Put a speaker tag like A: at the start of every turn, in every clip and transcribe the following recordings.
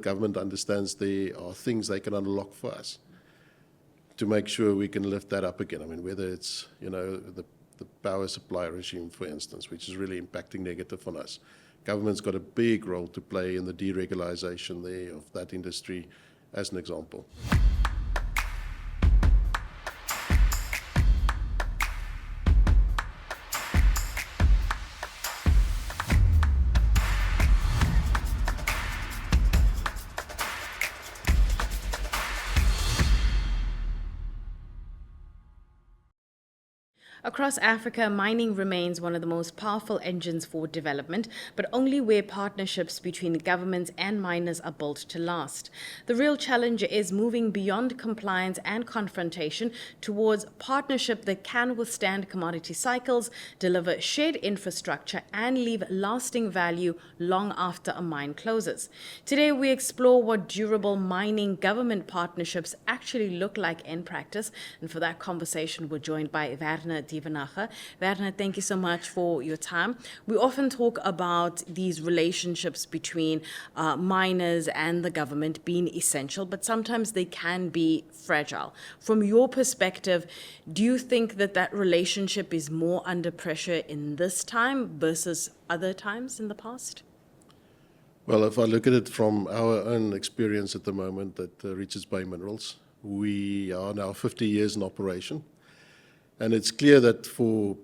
A: government understands there are things they can unlock for us to make sure we can lift that up again. I mean, whether it's, the power supply regime, for instance, which is really impacting negative on us. Government's got a big role to play in the deregulation there of that industry, as an example.
B: Across Africa, mining remains one of the most powerful engines for development, but only where partnerships between governments and miners are built to last. The real challenge is moving beyond compliance and confrontation towards partnership that can withstand commodity cycles, deliver shared infrastructure, and leave lasting value long after a mine closes. Today, we explore what durable mining government partnerships actually look like in practice, and for that conversation, we're joined by Werner Duvenage. Werner, thank you so much for your time. We often talk about these relationships between miners and the government being essential, but sometimes they can be fragile. From your perspective, do you think that relationship is more under pressure in this time versus other times in the past?
A: Well, if I look at it from our own experience at the moment at Richards Bay Minerals, we are now 50 years in operation. And it's clear that for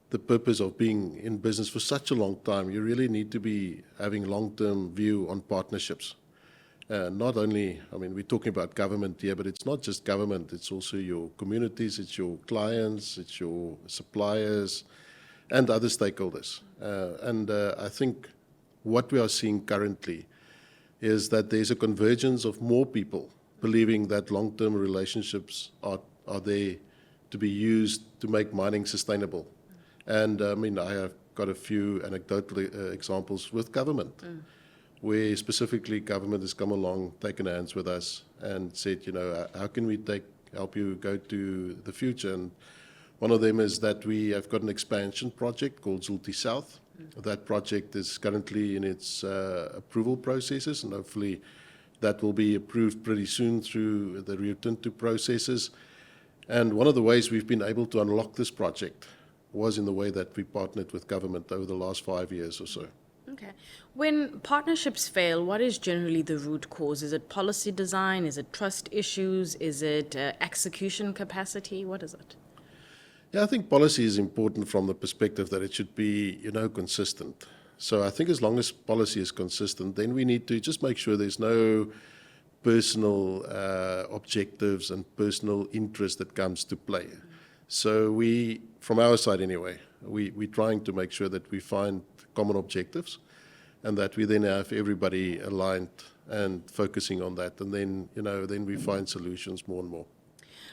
A: the purpose of being in business for such a long time, you really need to be having long-term view on partnerships. Not only, we're talking about government here, but it's not just government, it's also your communities, it's your clients, it's your suppliers, and other stakeholders. I think what we are seeing currently is that there's a convergence of more people believing that long-term relationships are there to be used to make mining sustainable. And I have got a few anecdotal examples with government, where specifically government has come along, taken hands with us and said, how can we help you go to the future? And one of them is that we have got an expansion project called Zulti South. That project is currently in its approval processes, and hopefully that will be approved pretty soon through the Rio Tinto processes. And one of the ways we've been able to unlock this project was in the way that we partnered with government over the last 5 years or so.
B: Okay. When partnerships fail, what is generally the root cause? Is it policy design? Is it trust issues? Is it execution capacity? What is it?
A: Yeah, I think policy is important from the perspective that it should be, consistent. So I think as long as policy is consistent, then we need to just make sure there's no personal objectives and personal interest that comes to play. So we, from our side anyway, we're trying to make sure that we find common objectives and that we then have everybody aligned and focusing on that. And then, then we find solutions more and more.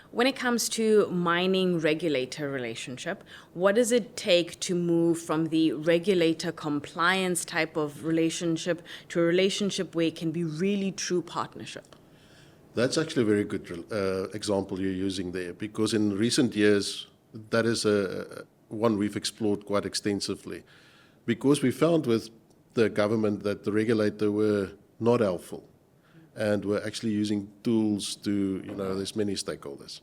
B: When it comes to mining regulator relationship, what does it take to move from the regulator compliance type of relationship to a relationship where it can be really true partnership?
A: That's actually a very good example you're using there, because in recent years, that is one we've explored quite extensively, because we found with the government that the regulator were not helpful. And we're actually using tools to, there's many stakeholders.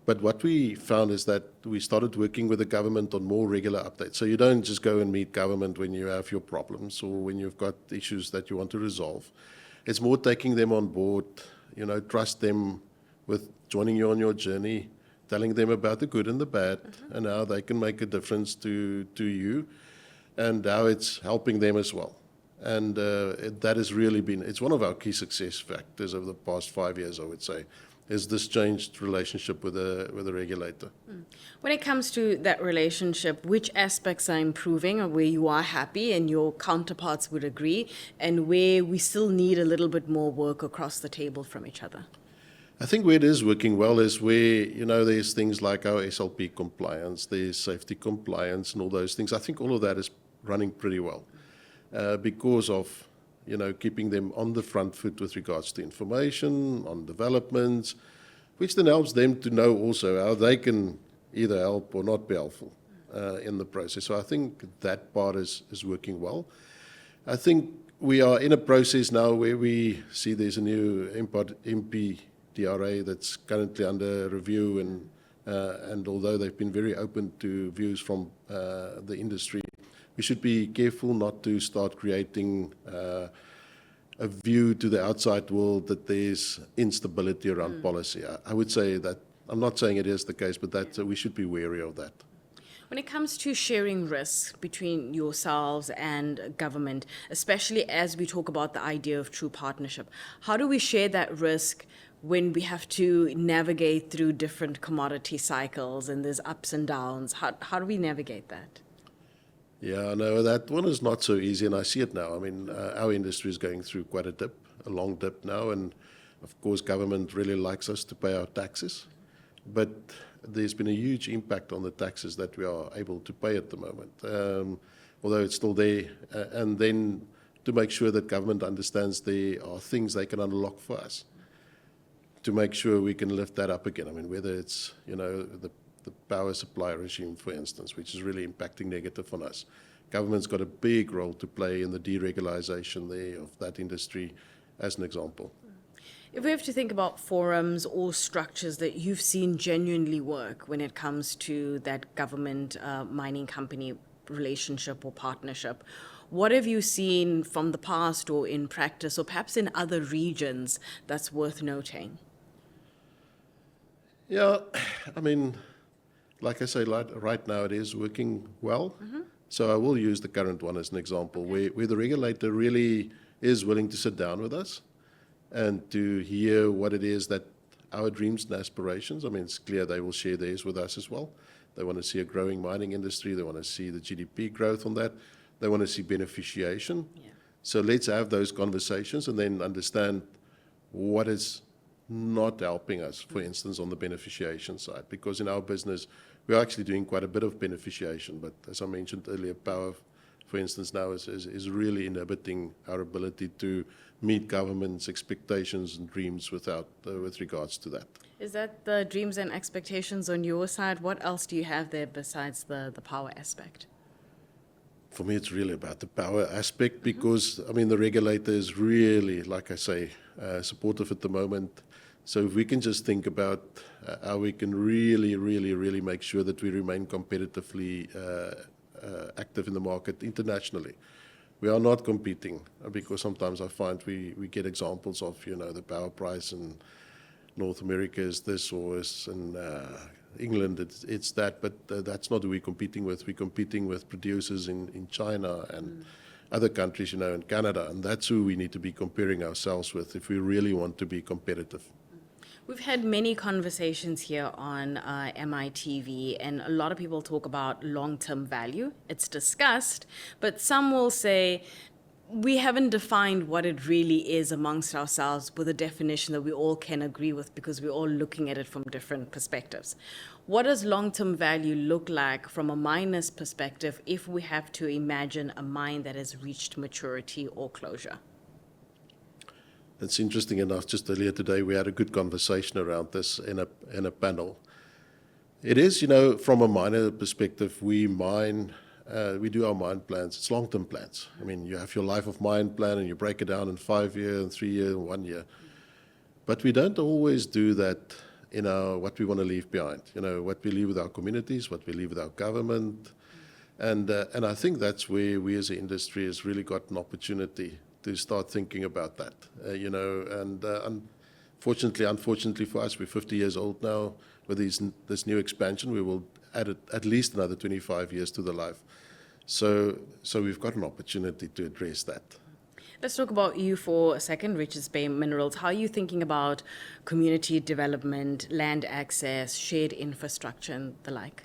A: But what we found is that we started working with the government on more regular updates. So you don't just go and meet government when you have your problems or when you've got issues that you want to resolve. It's more taking them on board, trust them with joining you on your journey, telling them about the good and the bad, and how they can make a difference to you, and how it's helping them as well. And that has really been, it's one of our key success factors over the past 5 years, I would say, is this changed relationship with the regulator.
B: When it comes to that relationship, which aspects are improving or where you are happy and your counterparts would agree, and where we still need a little bit more work across the table from each other?
A: I think where it is working well is where, there's things like our SLP compliance, there's safety compliance and all those things. I think all of that is running pretty well. Because of, keeping them on the front foot with regards to information, on developments, which then helps them to know also how they can either help or not be helpful in the process. So I think that part is working well. I think we are in a process now where we see there's a new MPDRA that's currently under review, and although they've been very open to views from the industry, we should be careful not to start creating a view to the outside world that there's instability around policy. I would say that, I'm not saying it is the case, but that we should be wary of that.
B: When it comes to sharing risks between yourselves and government, especially as we talk about the idea of true partnership, how do we share that risk when we have to navigate through different commodity cycles and there's ups and downs? How do we navigate that?
A: Yeah, no, that one is not so easy, and I see it now. I mean, our industry is going through quite a long dip now, and of course, government really likes us to pay our taxes, but there's been a huge impact on the taxes that we are able to pay at the moment, although it's still there. And then to make sure that government understands there are things they can unlock for us to make sure we can lift that up again. I mean, whether it's, the power supply regime, for instance, which is really impacting negative on us. Government's got a big role to play in the deregulation there of that industry, as an example.
B: If we have to think about forums or structures that you've seen genuinely work when it comes to that government mining company relationship or partnership, what have you seen from the past or in practice or perhaps in other regions that's worth noting?
A: Yeah, I mean, like I say, right now it is working well. So I will use the current one as an example, where the regulator really is willing to sit down with us and to hear what it is that our dreams and aspirations, I mean, it's clear they will share theirs with us as well. They want to see a growing mining industry. They want to see the GDP growth on that. They want to see beneficiation. Yeah. So let's have those conversations and then understand what is not helping us, for instance, on the beneficiation side. Because in our business, we're actually doing quite a bit of beneficiation. But as I mentioned earlier, power, for instance, now is really inhibiting our ability to meet government's expectations and dreams with regards to that.
B: Is that the dreams and expectations on your side? What else do you have there besides the power aspect?
A: For me, it's really about the power aspect because, I mean, the regulator is really, like I say, supportive at the moment. So if we can just think about how we can really make sure that we remain competitively active in the market internationally. We are not competing because sometimes I find we get examples of, the power price in North America is this or is in England, it's that, but that's not who we're competing with. We're competing with producers in China and other countries, in Canada, and that's who we need to be comparing ourselves with if we really want to be competitive.
B: We've had many conversations here on MITV, and a lot of people talk about long-term value. It's discussed, but some will say we haven't defined what it really is amongst ourselves with a definition that we all can agree with because we're all looking at it from different perspectives. What does long-term value look like from a miner's perspective if we have to imagine a mine that has reached maturity or closure?
A: It's interesting enough, just earlier today we had a good conversation around this in a panel. It is, from a miner perspective, we do our mine plans. It's long-term plans. I mean, you have your life of mine plan and you break it down in 5 year and 3 year and 1 year. But we don't always do that in what we want to leave behind. What we leave with our communities, what we leave with our government. And I think that's where we as an industry has really got an opportunity to start thinking about that, and unfortunately for us, we're 50 years old now. With this new expansion, we will add at least another 25 years to the life. So we've got an opportunity to address that.
B: Let's talk about you for a second, Richards Bay Minerals. How are you thinking about community development, land access, shared infrastructure, and the like?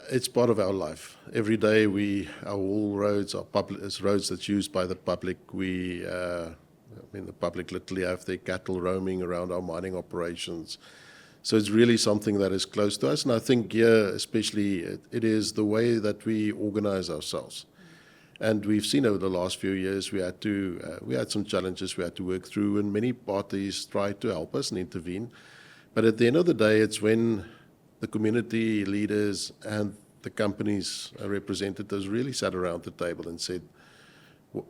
A: It's part of our life. Every day, our all roads are public. It's roads that's used by the public. The public literally have their cattle roaming around our mining operations. So it's really something that is close to us. And I think here, especially, it is the way that we organize ourselves. And we've seen over the last few years, we had some challenges we had to work through, and many parties tried to help us and intervene. But at the end of the day, it's when the community leaders and the company's representatives really sat around the table and said,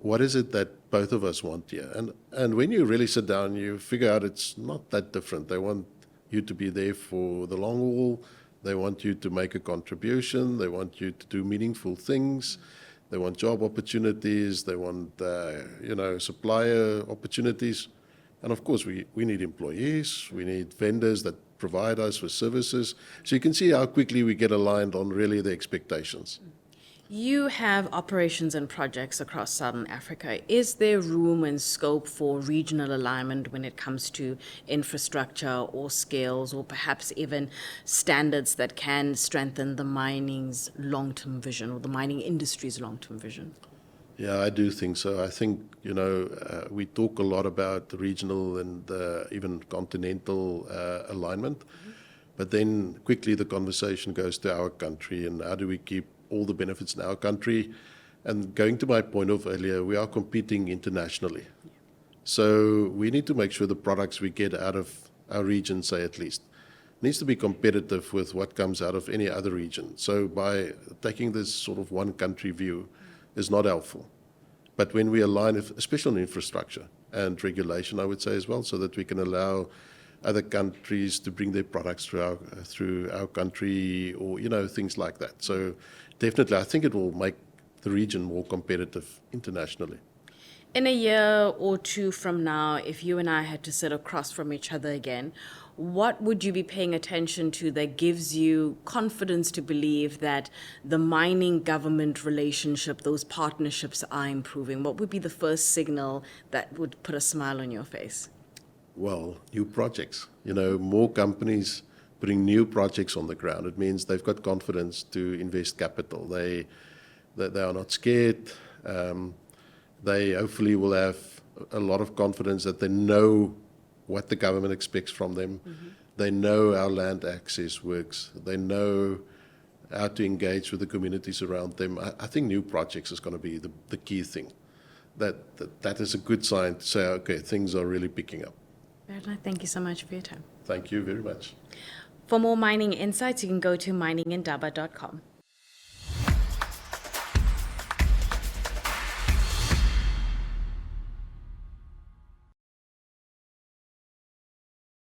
A: what is it that both of us want here? And when you really sit down, you figure out it's not that different. They want you to be there for the long haul. They want you to make a contribution. They want you to do meaningful things. They want job opportunities. They want, supplier opportunities. And of course, we need employees. We need vendors that provide us with services. So you can see how quickly we get aligned on really the expectations.
B: You have operations and projects across Southern Africa. Is there room and scope for regional alignment when it comes to infrastructure or skills or perhaps even standards that can strengthen the mining's long-term vision or the mining industry's long-term vision?
A: Yeah, I do think so. I think, we talk a lot about the regional and even continental alignment, but then quickly the conversation goes to our country and how do we keep all the benefits in our country. And going to my point of earlier, we are competing internationally. So we need to make sure the products we get out of our region, say at least, needs to be competitive with what comes out of any other region. So by taking this sort of one country view is not helpful. But when we align, especially on infrastructure and regulation, I would say as well, so that we can allow other countries to bring their products through our country or, things like that. So definitely, I think it will make the region more competitive internationally.
B: In a year or two from now, if you and I had to sit across from each other again, what would you be paying attention to that gives you confidence to believe that the mining government relationship, those partnerships are improving? What would be the first signal that would put a smile on your face?
A: Well, new projects. More companies putting new projects on the ground. It means they've got confidence to invest capital. They are not scared. They hopefully will have a lot of confidence that they know what the government expects from them. Mm-hmm. They know how land access works. They know how to engage with the communities around them. I think new projects is going to be the key thing. That is a good sign to say, okay, things are really picking up.
B: Werner, thank you so much for your time.
A: Thank you very much.
B: For more mining insights, you can go to miningindaba.com.